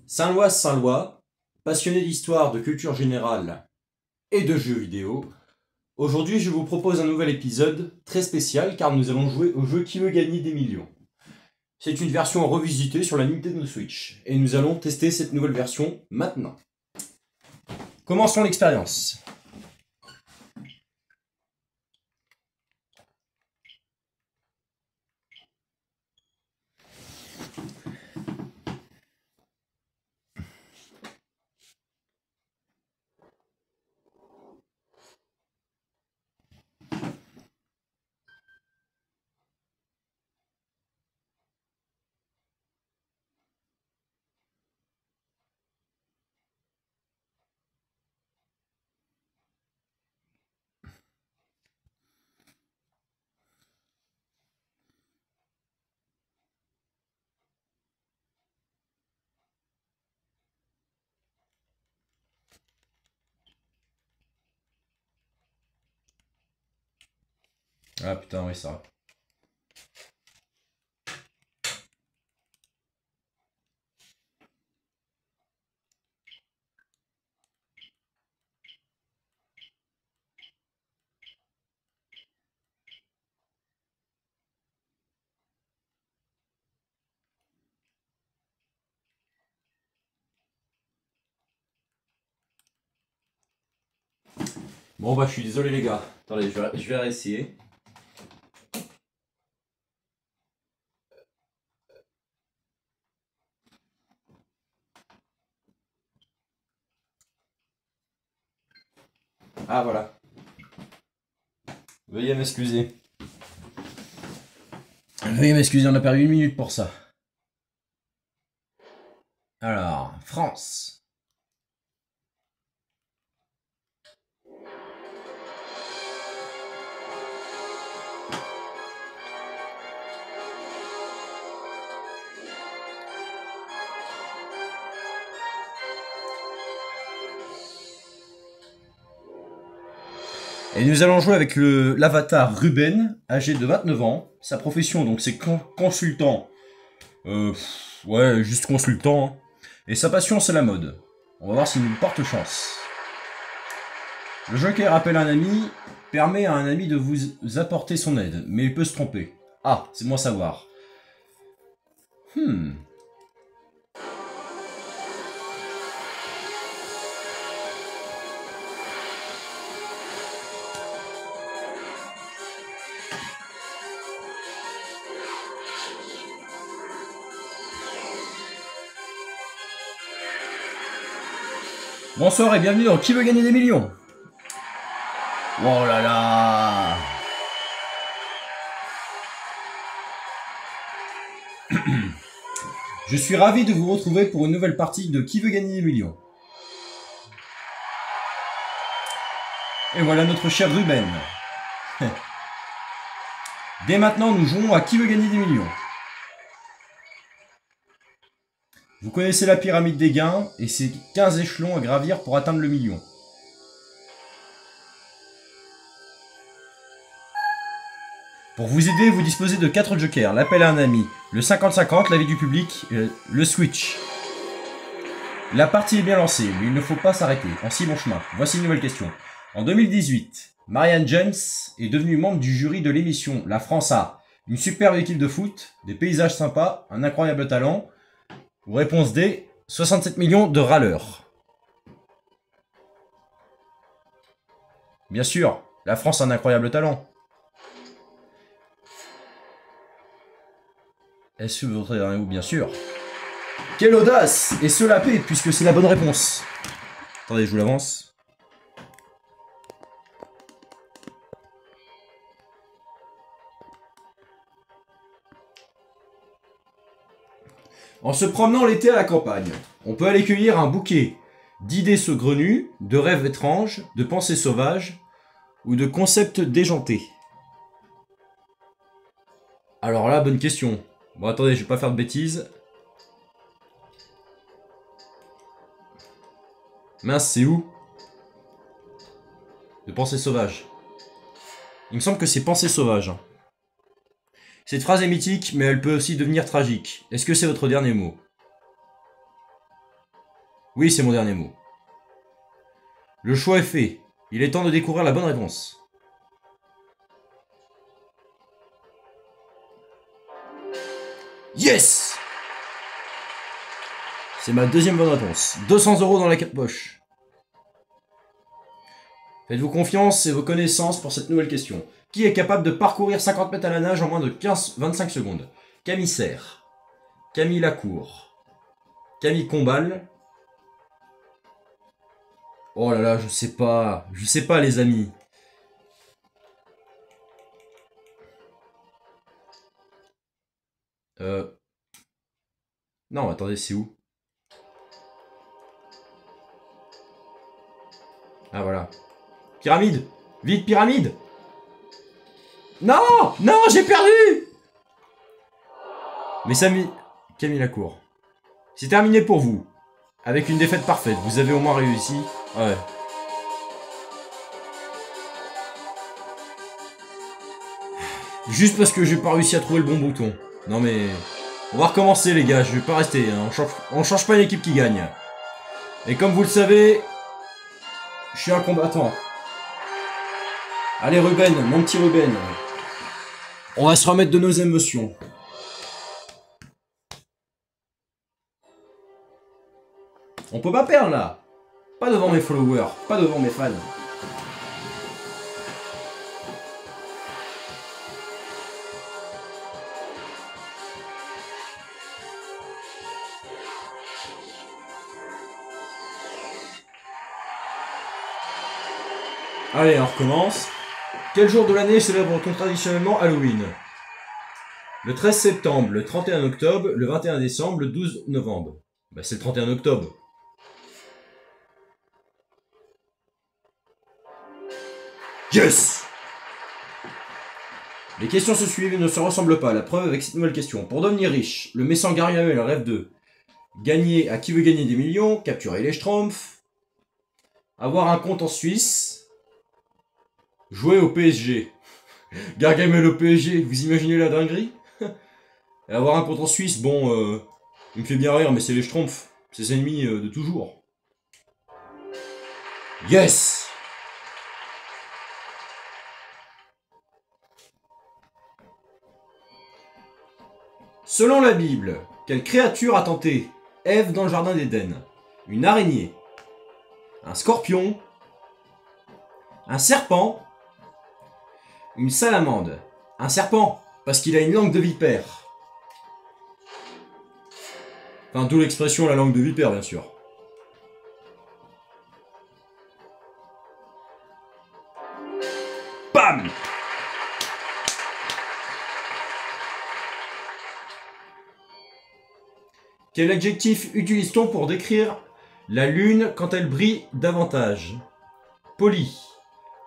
Saint-Loise, Saint-Lois, passionné d'histoire, de culture générale et de jeux vidéo. Aujourd'hui, je vous propose un nouvel épisode très spécial car nous allons jouer au jeu Qui veut gagner des millions. C'est une version revisitée sur la Nintendo Switch et nous allons tester cette nouvelle version maintenant. Commençons l'expérience. Ah putain, oui, ça. Bon bah je suis désolé les gars. Attendez, je vais réessayer. Ah voilà. Veuillez m'excuser. Veuillez m'excuser, on a perdu 1 minute pour ça. Alors, France. Et nous allons jouer avec l'avatar Ruben, âgé de 29 ans. Sa profession, donc, c'est consultant. Ouais, juste consultant. Hein. Et sa passion, c'est la mode. On va voir s'il nous porte chance. Le joker appelle un ami, permet à un ami de vous apporter son aide, mais il peut se tromper. Ah, c'est moi savoir. Bonsoir et bienvenue dans Qui veut gagner des millions. Oh là là. Je suis ravi de vous retrouver pour une nouvelle partie de Qui veut gagner des millions. Et voilà notre cher Ruben. Dès maintenant, nous jouons à Qui veut gagner des millions. Vous connaissez la pyramide des gains et ses 15 échelons à gravir pour atteindre le million. Pour vous aider, vous disposez de 4 jokers. L'appel à un ami, le 50-50, l'avis du public, le switch. La partie est bien lancée, mais il ne faut pas s'arrêter. En si bon chemin. Voici une nouvelle question. En 2018, Marianne James est devenue membre du jury de l'émission La France a une superbe équipe de foot, des paysages sympas, un incroyable talent. Ou réponse D, 67 millions de râleurs. Bien sûr, la France a un incroyable talent. Est-ce que vous voterez derrière vous? Bien sûr. Quelle audace! Et se la paix, puisque c'est la bonne réponse. Attendez, je vous l'avance. En se promenant l'été à la campagne, on peut aller cueillir un bouquet d'idées saugrenues, de rêves étranges, de pensées sauvages ou de concepts déjantés. Alors là, bonne question. Bon, attendez, je vais pas faire de bêtises. Mince, c'est où? De pensées sauvages. Il me semble que c'est pensées sauvages. Cette phrase est mythique, mais elle peut aussi devenir tragique. Est-ce que c'est votre dernier mot? Oui, c'est mon dernier mot. Le choix est fait. Il est temps de découvrir la bonne réponse. Yes! C'est ma deuxième bonne réponse. 200 € dans la poche. Faites-vous confiance et vos connaissances pour cette nouvelle question. Qui est capable de parcourir 50 mètres à la nage en moins de 25 secondes? Camille Serre, Camille Lacour, Camille Combal. Oh là là, je sais pas les amis. Non, attendez, c'est où? Ah voilà. Pyramide! Vite, pyramide! Non! Non, j'ai perdu! Mais Camille Lacour. C'est terminé pour vous. Avec une défaite parfaite, vous avez au moins réussi. Ouais. Juste parce que j'ai pas réussi à trouver le bon bouton. Non mais... On va recommencer les gars, je vais pas rester. Hein. On change pas une équipe qui gagne. Et comme vous le savez... Je suis un combattant. Allez Ruben, mon petit Ruben. On va se remettre de nos émotions. On peut pas perdre là. Pas devant mes followers, pas devant mes fans. Allez, on recommence. Quel jour de l'année célèbre-t-on traditionnellement Halloween? Le 13 septembre, le 31 octobre, le 21 décembre, le 12 novembre. Bah c'est le 31 octobre. Yes! Les questions se suivent et ne se ressemblent pas. La preuve avec cette nouvelle question. Pour devenir riche, le Messan Gargamel rêve de gagner à qui veut gagner des millions, capturer les Schtroumpfs, avoir un compte en Suisse, jouer au PSG. Gargamel au PSG, vous imaginez la dinguerie? Et avoir un compte en Suisse, bon, il me fait bien rire, mais c'est les Schtroumpfs, ses ennemis de toujours. Yes! Selon la Bible, quelle créature a tenté Ève dans le jardin d'Éden? Une araignée, un scorpion, un serpent, une salamandre. Un serpent, parce qu'il a une langue de vipère. Enfin, d'où l'expression la langue de vipère, bien sûr. Bam! Quel adjectif utilise-t-on pour décrire la lune quand elle brille davantage? Polie,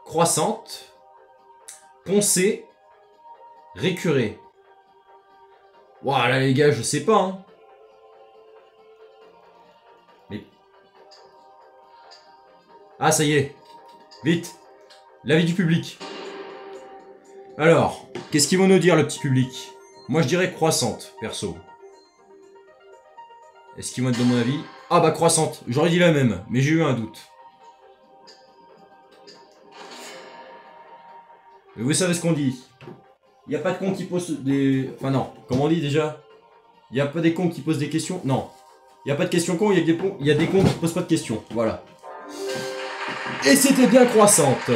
croissante, poncée, récurée. Voilà les gars, je sais pas. Hein. Mais... Ah ça y est. Vite. L'avis du public. Alors, qu'est-ce qu'ils vont nous dire le petit public? Moi je dirais croissante, perso. Est-ce qu'ils vont être de mon avis? Ah bah croissante, j'aurais dit la même, mais j'ai eu un doute. Mais vous savez ce qu'on dit. Il n'y a pas de con qui pose des... Enfin non, comment on dit déjà? Il n'y a pas des cons qui posent des questions? Non. Il n'y a pas de questions cons, il y a des cons qui posent pas de questions. Voilà. Et c'était bien croissante.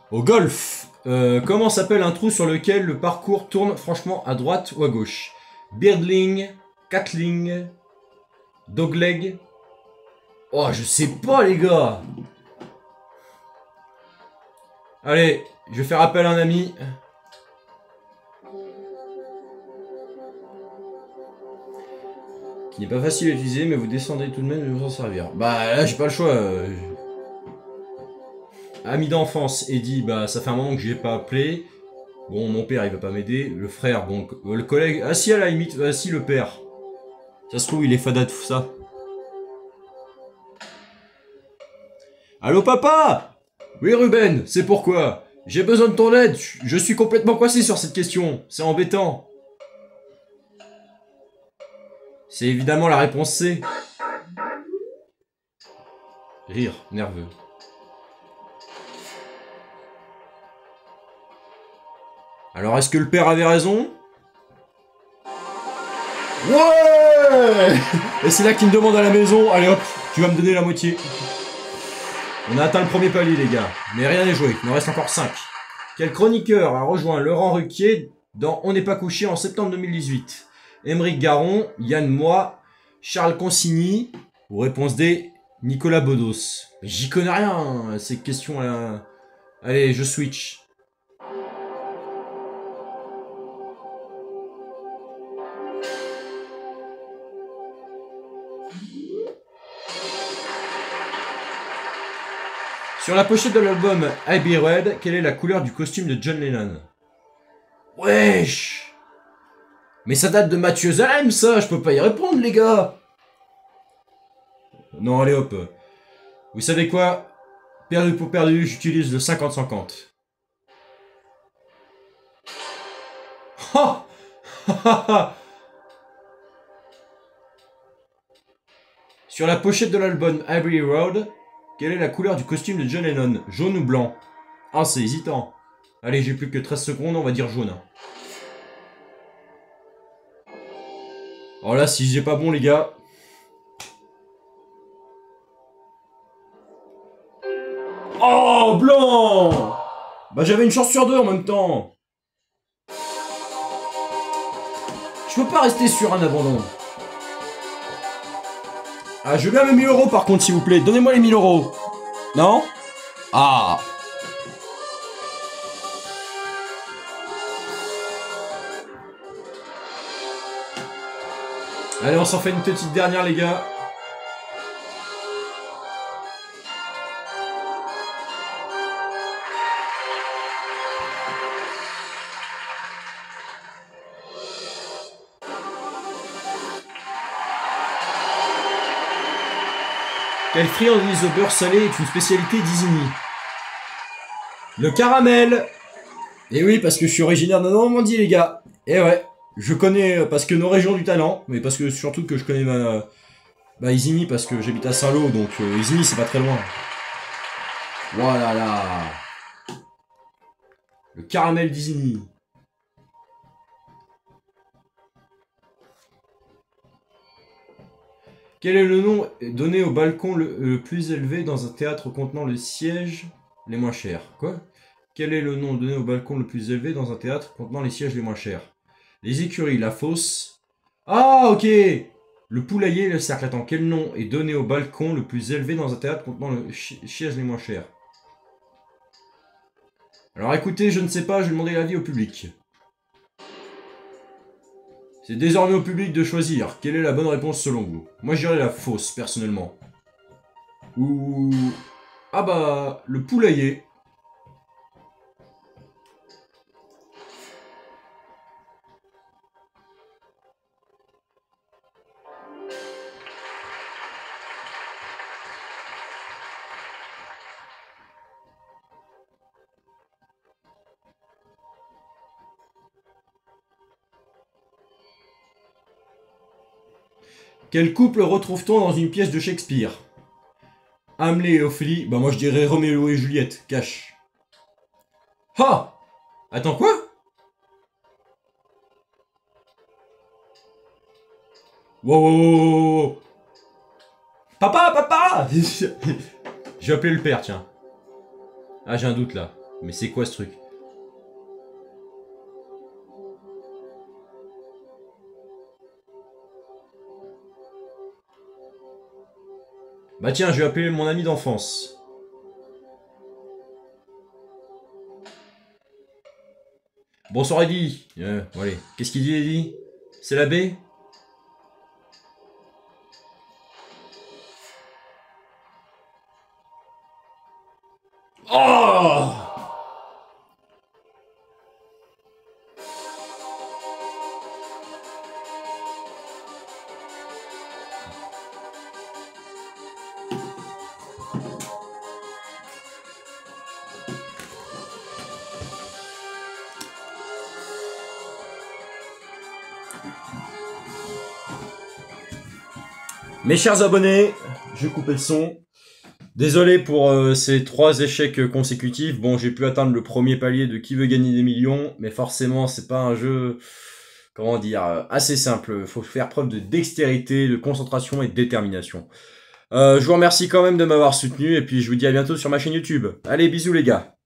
Au golf, comment s'appelle un trou sur lequel le parcours tourne franchement à droite ou à gauche? Birdling, Catling, Dogleg. Oh, je sais pas les gars. Allez, je vais faire appel à un ami. Qui n'est pas facile à utiliser, mais vous descendez tout de même de vous en servir. Bah là, j'ai pas le choix. Ami d'enfance, Eddie, bah ça fait un moment que je l'ai pas appelé. Bon, mon père il va pas m'aider. Le frère, bon, le collègue. Ah si, à la limite, ah si, le père. Ça se trouve, il est fada de tout ça. Allô papa? Oui Ruben, c'est pourquoi? J'ai besoin de ton aide. Je suis complètement coincé sur cette question. C'est embêtant. C'est évidemment la réponse C. Rire, nerveux. Alors, est-ce que le père avait raison? Ouais. Et c'est là qu'il me demande à la maison. Allez hop, tu vas me donner la moitié. On a atteint le premier palier, les gars. Mais rien n'est joué. Il nous reste encore 5. Quel chroniqueur a rejoint Laurent Ruquier dans On n'est pas couché en septembre 2018? Émeric Garon, Yann Moix, Charles Consigny, ou réponse D, Nicolas Bedos. Mais j'y connais rien, hein, ces questions-là. Allez, je switch. Sur la pochette de l'album I Be Red, quelle est la couleur du costume de John Lennon? Wesh! Mais ça date de Mathieu Zalem, ça! Je peux pas y répondre, les gars! Non, allez hop. Vous savez quoi? Perdu pour perdu, j'utilise le 50-50. Ha! Sur la pochette de l'album Abbey Road, quelle est la couleur du costume de John Lennon? Jaune ou blanc? Ah, c'est hésitant. Allez, j'ai plus que 13 secondes, on va dire jaune. Oh là, si j'ai pas bon, les gars. Oh, blanc! Bah, j'avais une chance sur 2 en même temps. Je peux pas rester sur un abandon. Ah, je veux bien mes 1000 € par contre, s'il vous plaît. Donnez-moi les 1000 €. Non? Ah. Allez, on s'en fait une petite dernière, les gars. Quelle friandise au beurre salé est une spécialité d'Isigny? Le caramel. Et oui, parce que je suis originaire de Normandie, les gars. Et ouais, je connais, parce que nos régions du talent, mais parce que surtout que je connais bah, Isigny, parce que j'habite à Saint-Lô, donc Isigny, c'est pas très loin. Voilà là. Le caramel d'Isigny. Quel est le nom donné au balcon le plus élevé dans un théâtre contenant les sièges les moins chers? Quoi? Quel est le nom donné au balcon le plus élevé dans un théâtre contenant les sièges les moins chers? Les écuries, la fosse. Ah, ok! Le poulailler et le cercle. Attends, quel nom est donné au balcon le plus élevé dans un théâtre contenant les sièges les moins chers? Alors écoutez, je ne sais pas, je vais demander l'avis au public. C'est désormais au public de choisir. Quelle est la bonne réponse selon vous? Moi, je dirais la fausse, personnellement. Ou... Ah bah, le poulailler. Quel couple retrouve-t-on dans une pièce de Shakespeare? Hamlet et Ophélie. Bah moi je dirais Roméo et Juliette. Cash. Ah! Attends, quoi? Wow, wow, wow, wow. Papa, papa! Je vais appeler le père, tiens. Ah, j'ai un doute là. Mais c'est quoi ce truc? Bah tiens, je vais appeler mon ami d'enfance. Bonsoir Eddy. Bon, allez. Qu'est-ce qu'il dit Eddy? C'est la baie? Oh! Mes chers abonnés, je vais couper le son. Désolé pour ces 3 échecs consécutifs. Bon, j'ai pu atteindre le premier palier de Qui veut gagner des millions, mais forcément, c'est pas un jeu, comment dire, assez simple. Faut faire preuve de dextérité, de concentration et de détermination. Je vous remercie quand même de m'avoir soutenu, et puis je vous dis à bientôt sur ma chaîne YouTube. Allez, bisous les gars.